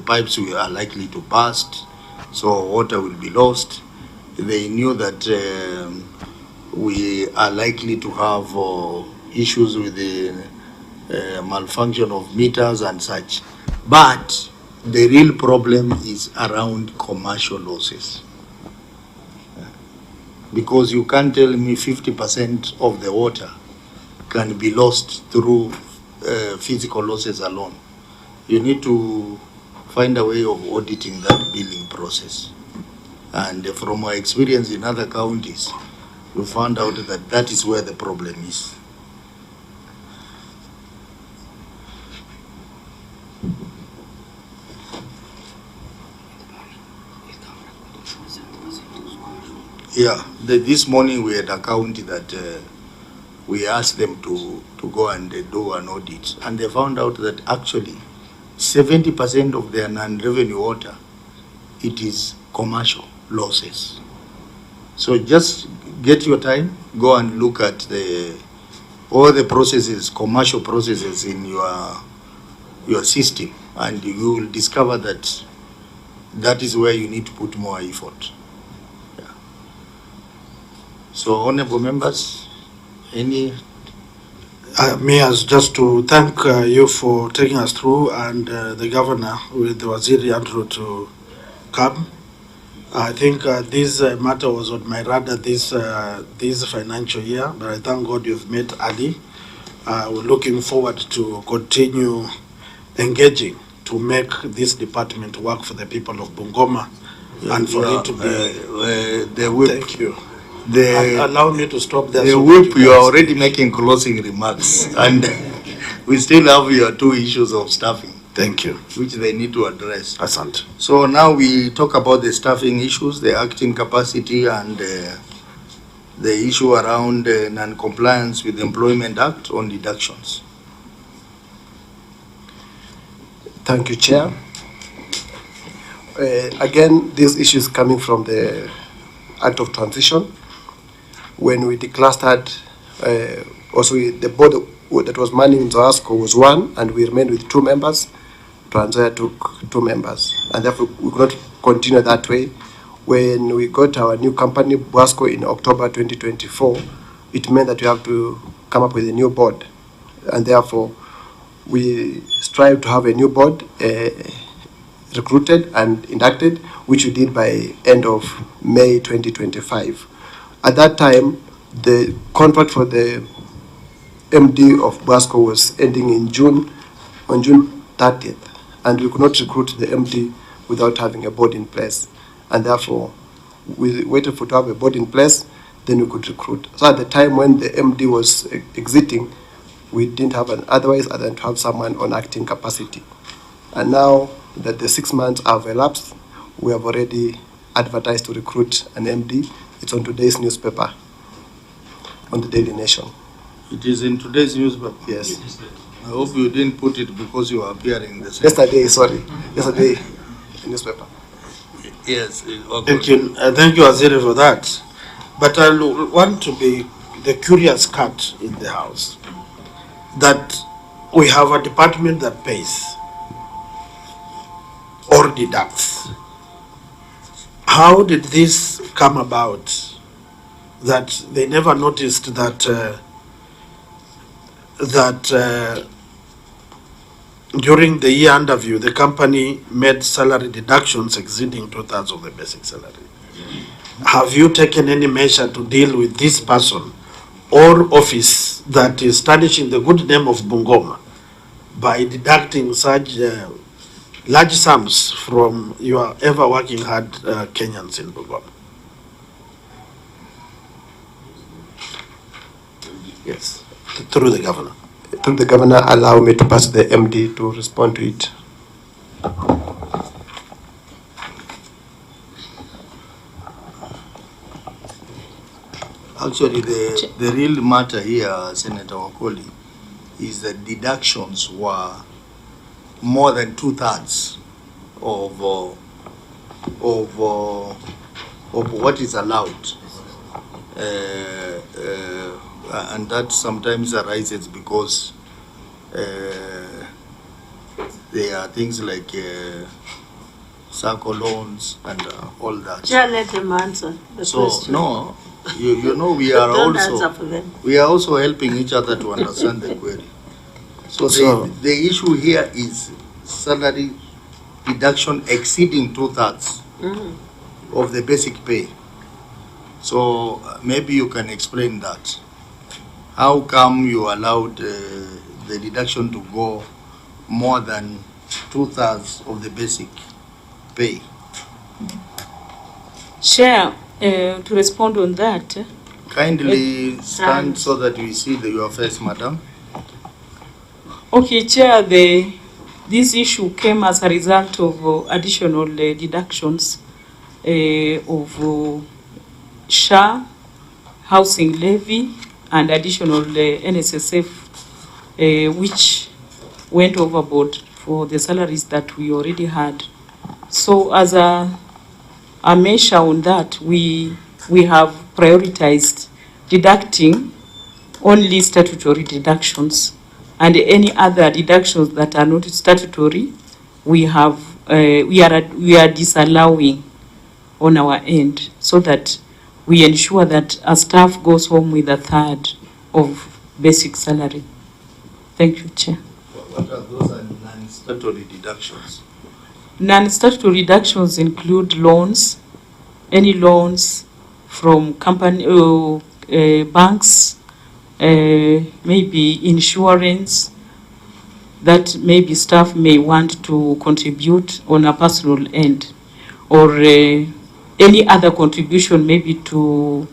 pipes are likely to burst, so water will be lost. They knew that we are likely to have issues with the malfunction of meters and such. But the real problem is around commercial losses. Because you can't tell me 50% of the water can be lost through physical losses alone. You need to find a way of auditing that billing process. And from my experience in other counties, we found out that that is where the problem is. Yeah, this morning we had a county that we asked them to go and do an audit, and they found out that actually 70% of their non-revenue water, it is commercial losses. So just get your time, go and look at all the processes, commercial processes in your system, and you will discover that that is where you need to put more effort. Yeah. So, honorable members, any? Me as just to thank you for taking us through, and the governor with the Waziri Andrew to come. I think this matter was on my radar this financial year, but I thank God you've met early. We're looking forward to continue engaging to make this department work for the people of Bungoma, and for it to be. The whip. Thank you. Allow me to stop there. The whip, you are already making closing remarks, and we still have your two issues of staffing. Thank you. Which they need to address. Asante. So now we talk about the staffing issues, the acting capacity, and the issue around non-compliance with the Employment Act on deductions. Thank you, Chair. Again, this issue is coming from the Act of Transition. When we declustered, also the board that was manning Zoasco was one, and we remained with 2 members. Transoya took 2 members, and therefore we could not continue that way. When we got our new company, Boasco, in October 2024, it meant that we have to come up with a new board, and therefore we strive to have a new board recruited and inducted, which we did by end of May 2025. At that time, the contract for the MD of Boasco was ending in on June 30th, and we could not recruit the MD without having a board in place. And therefore, we waited to have a board in place, then we could recruit. So at the time when the MD was exiting, we didn't have an otherwise other than to have someone on acting capacity. And now that the 6 months have elapsed, we have already advertised to recruit an MD. It's on today's newspaper, on the Daily Nation. It is in today's newspaper? Yes. I hope you didn't put it because you are appearing in the same. Yesterday, sorry. Yesterday, the newspaper. Yes. Thank you, Waziri, for that. But I want to be the curious cat in the house, that we have a department that pays or deducts. How did this come about, that they never noticed that during the year under review, the company made salary deductions exceeding 2/3 of the basic salary? Have you taken any measure to deal with this person or office that is tarnishing the good name of Bungoma by deducting such large sums from your ever working hard Kenyans in Bungoma? Yes, through the governor. Through the governor, allow me to pass to the MD to respond to it. Actually, the real matter here, Senator Wakoli, is that deductions were more than 2/3 of what is allowed. And that sometimes arises because there are things like circle loans and all that. Chair, let them answer the question. No, you know, we are Don't also answer for them. we are also helping each other to understand the query. So the issue here is salary deduction exceeding 2/3 of the basic pay. So maybe you can explain that. How come you allowed the deduction to go more than 2/3 of the basic pay? Chair, to respond on that. Kindly stand so that we see your face, madam. Okay, Chair, this issue came as a result of additional deductions of SHA, housing levy, and additional NSSF, which went overboard for the salaries that we already had. So as a measure on that, we have prioritized deducting only statutory deductions, and any other deductions that are not statutory, we are disallowing on our end, so that we ensure that a staff goes home with 1/3 of basic salary. Thank you, Chair. What are those non-statutory deductions? Non-statutory deductions include loans, any loans from company, banks, maybe insurance, that maybe staff may want to contribute on a personal end, or any other contribution, maybe to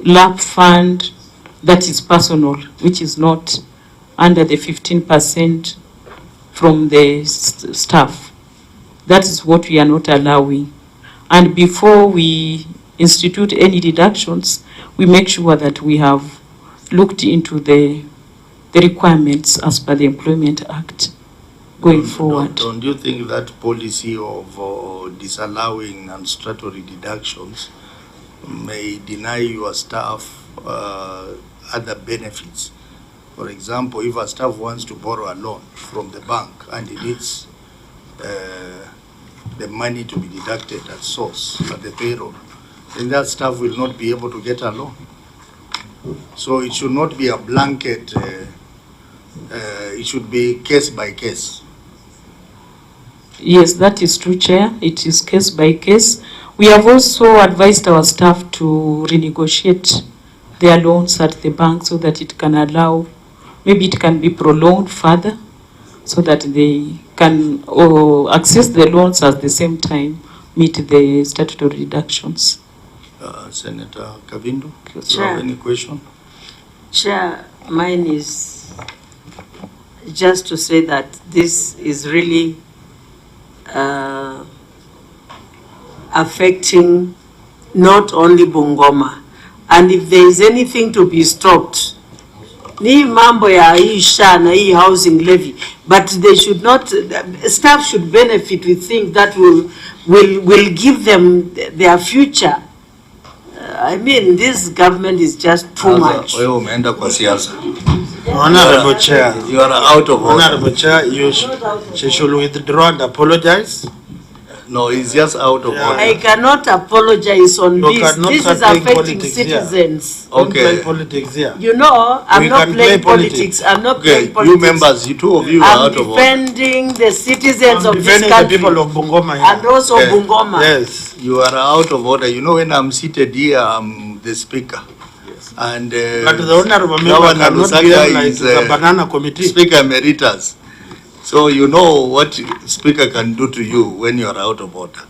LAP fund that is personal, which is not under the 15% from the staff. That is what we are not allowing. And before we institute any deductions, we make sure that we have looked into the requirements as per the Employment Act going forward. Don't you think that policy of disallowing non-statutory deductions may deny your staff other benefits? For example, if a staff wants to borrow a loan from the bank and he needs the money to be deducted at source, at the payroll, then that staff will not be able to get a loan. So it should not be a blanket, it should be case by case. Yes, that is true, Chair. It is case by case. We have also advised our staff to renegotiate their loans at the bank so that it can allow, maybe it can be prolonged further, so that they can access the loans at the same time, meet the statutory deductions. Senator Kavindu, do you Chair. have any question? Chair, mine is just to say that this is really affecting not only Bungoma. And if there is anything to be stopped, ni mambo ya hii SHA na hii housing levy, but they should not, staff should benefit with things that will give them their future. I mean, this government is just too much. Honorable Chair, you are out of order. Honorable Chair, she should withdraw and apologize. No, he's just out of order. I cannot apologize on this. This is affecting citizens. Okay. Politics here. You know, I'm not playing politics. I'm not playing politics. You members, you two of you are out of order. I'm defending the citizens of this country. The people of Bungoma. And also Bungoma. Yes. You are out of order. You know, when I'm seated here, I'm the speaker. Yes. And but the honorable member cannot be like the banana committee. Speaker emeritus. So you know what speaker can do to you when you are out of order.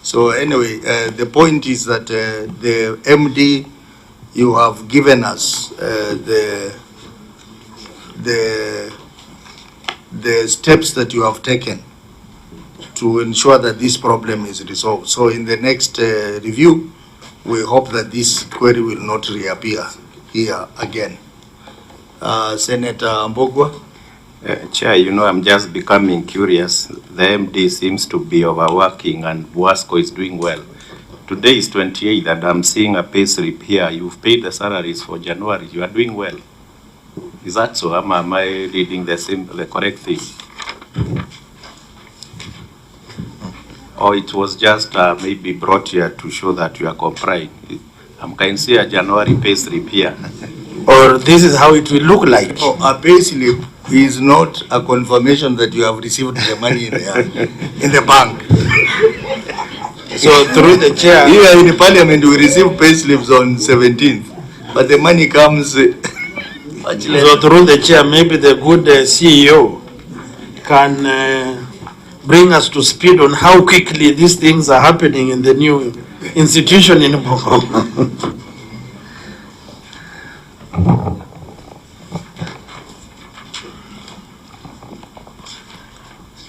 So anyway, the point is that the MD, you have given us the steps that you have taken to ensure that this problem is resolved. So in the next review, we hope that this query will not reappear here again. Senator Mbogwa. Chair, you know, I'm just becoming curious. The MD seems to be overworking and Wasco is doing well. Today is 28th and I'm seeing a pay slip here. You've paid the salaries for January. You are doing well. Is that so? Am I reading the correct thing? Or it was just maybe brought here to show that you are complying? I can see a January pay slip here. Or this is how it will look like. Oh, a pay slip is not a confirmation that you have received the money in the bank. So through the chair, here in the parliament we receive pay slips on 17th, but the money comes much later. So through the chair, maybe the good CEO can bring us to speed on how quickly these things are happening in the new institution in Bungoma.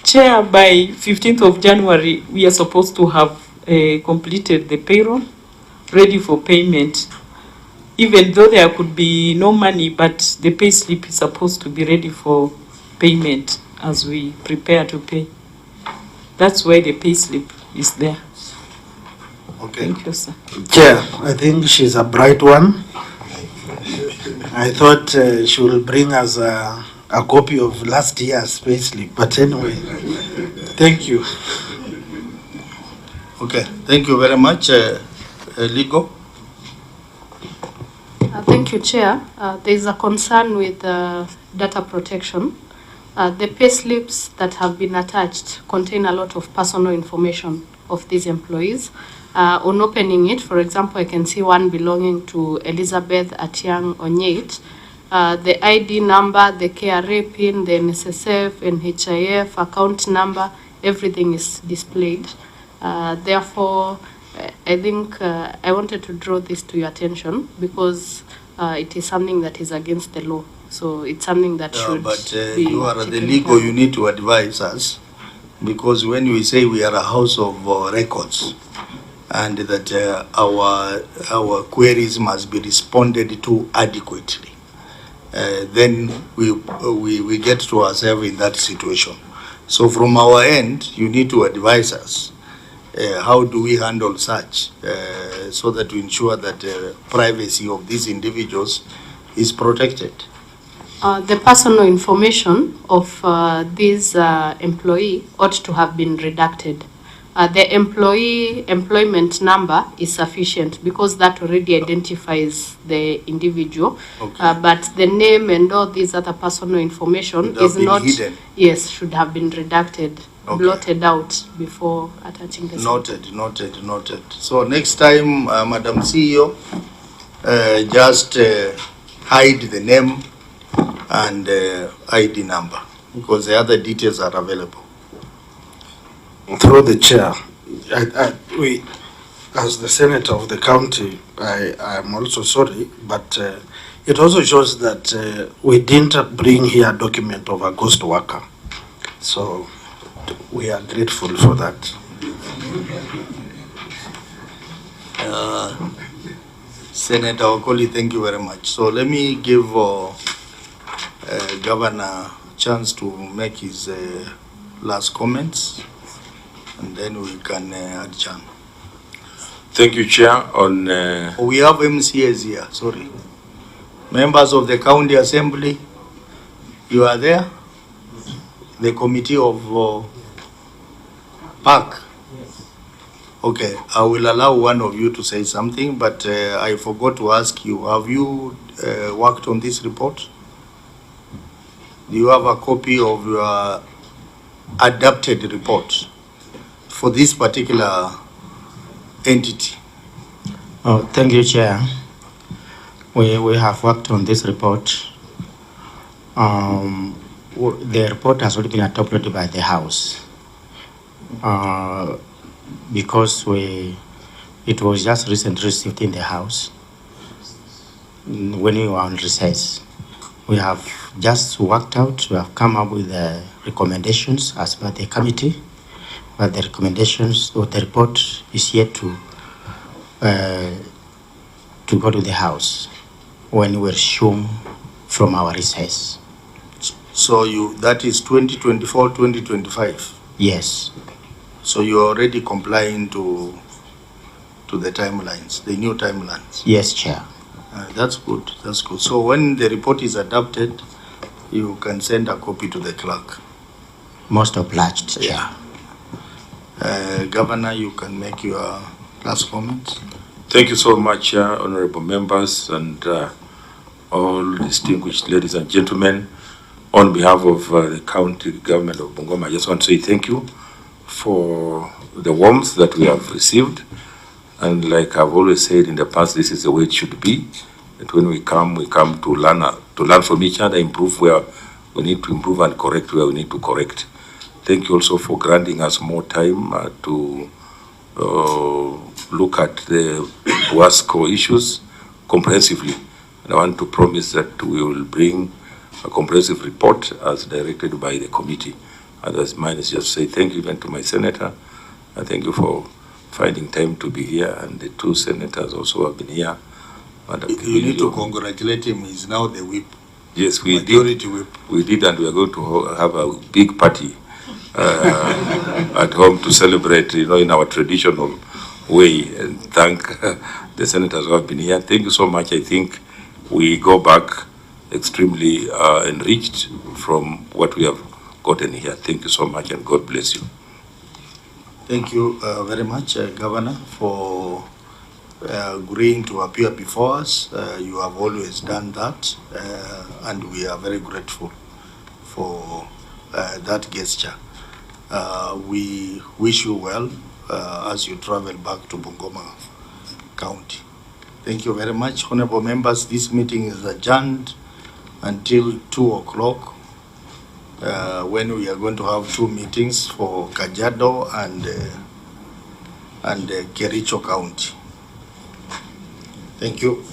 Chair, by 15th of January, we are supposed to have completed the payroll, ready for payment. Even though there could be no money, but the pay slip is supposed to be ready for payment as we prepare to pay. That's why the pay slip is there. Okay. Thank you, sir. Chair, I think she's a bright one. I thought she will bring us a copy of last year's pay slip, but anyway, thank you. Okay, thank you very much. Legal. Thank you, Chair. There is a concern with data protection. The pay slips that have been attached contain a lot of personal information of these employees. On opening it, for example, I can see one belonging to Elizabeth MATIANG'I. The ID number, the KRA PIN, the NSSF, NHIF, account number, everything is displayed. Therefore, I think I wanted to draw this to your attention because it is something that is against the law. So it's something that should be you are the legal, you need to advise us, because when we say we are a house of records and that our queries must be responded to adequately, then we get to ourselves in that situation. So from our end, you need to advise us. How do we handle such so that we ensure that privacy of these individuals is protected? The personal information of this employee ought to have been redacted. The employment number is sufficient because that already identifies the individual. Okay. But the name and all these other personal information is not hidden. Yes, should have been redacted, okay, blotted out before attaching the Noted. So next time, Madam CEO, just hide the name and ID number because the other details are available. Through the chair, we, as the senator of the county, I am also sorry, but it also shows that we didn't bring here a document of a ghost worker. So we are grateful for that. Senator Okoli, thank you very much. So let me give Governor a chance to make his last comments, and then we can adjourn. Thank you, Chair. On we have MCAs here, sorry. Members of the County Assembly, you are there? The Committee of Park? Okay, I will allow one of you to say something, but I forgot to ask you, have you worked on this report? Do you have a copy of your adapted report for this particular entity? Oh, thank you, Chair. We have worked on this report. The report has already been adopted by the House because it was just recently received in the House when we were on recess. We have just worked out, we have come up with the recommendations as per the committee, but the recommendations or the report is yet to go to the House when we resume from our recess. So that is 2024, 2025? Yes. So you're already complying to the timelines, the new timelines? Yes, Chair. That's good, that's good. So when the report is adopted, you can send a copy to the clerk. Most obliged, Chair. Governor, you can make your last comments. Thank you so much, honorable members and all distinguished ladies and gentlemen. On behalf of the county government of Bungoma, I just want to say thank you for the warmth that we have received. And like I've always said in the past, this is the way it should be. That when we come to learn from each other, improve where we need to improve and correct where we need to correct. Thank you also for granting us more time to look at the WASCO issues comprehensively. And I want to promise that we will bring a comprehensive report as directed by the committee. Otherwise, mine is just say thank you even to my senator. And thank you for finding time to be here. And the two senators also have been here. You need to congratulate him. He's now the whip. Yes, we Majority did. Whip. We did, and we are going to have a big party at home to celebrate, in our traditional way. And thank the senators who have been here. Thank you so much. I think we go back extremely enriched from what we have gotten here. Thank you so much, and God bless you. Thank you very much, Governor, for agreeing to appear before us. You have always done that, and we are very grateful for that gesture. We wish you well as you travel back to Bungoma County. Thank you very much, honorable members. This meeting is adjourned until 2 o'clock, when we are going to have two meetings for Kajiado and Kericho County. Thank you.